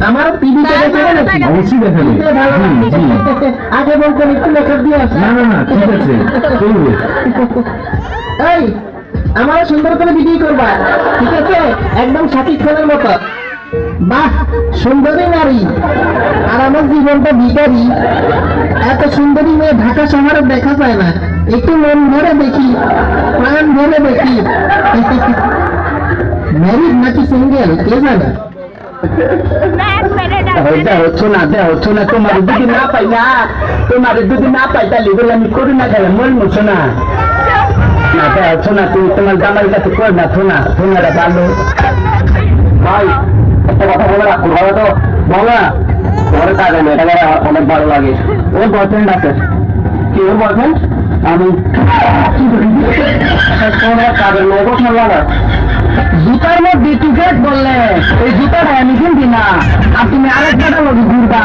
আমার টিভিতে অবশ্যই দেখাবে। আগে বলতেন একটু লেখক দিয়ে আসে। না না না ঠিক আছে করবে। এই আমার সুন্দর করে ভিডিও করবা, ঠিক আছে? একদম সঠিক ফোনের মতো। বাহ, সুন্দরী নারী, আর আমার জীবনটা ভিখারি। এত সুন্দরী মেয়ে ঢাকা শহরে দেখা যায় না। একটু মন ভরে দেখি, প্রাণ ভরে দেখি। ম্যারিড নাকি সিঙ্গেল কে জানে? হচ্ছে না তোমার যদি না পাই না, তাহলে বলে আমি করি না খেলে মন মুছো না। হচ্ছে না, তুমি তোমার জামাই কাছে কর না, শোনাটা ভালো। ভাই একটা কথা বলে রাখো, ভালো তো বলো না, তোমার কাজ নেই, এটা অনেক ভালো লাগে। ওর বয়ফ্রেন্ড আছে। কি ওর বয়ফ্রেন্ড? আমি তোমার কাজের মেয়ে কথা বলো। জুতার মধ্যে টিকেট বললে এই জুতাটা আমি কিনছি না, আর তুমি আরেকটা লোক ঘুরবা।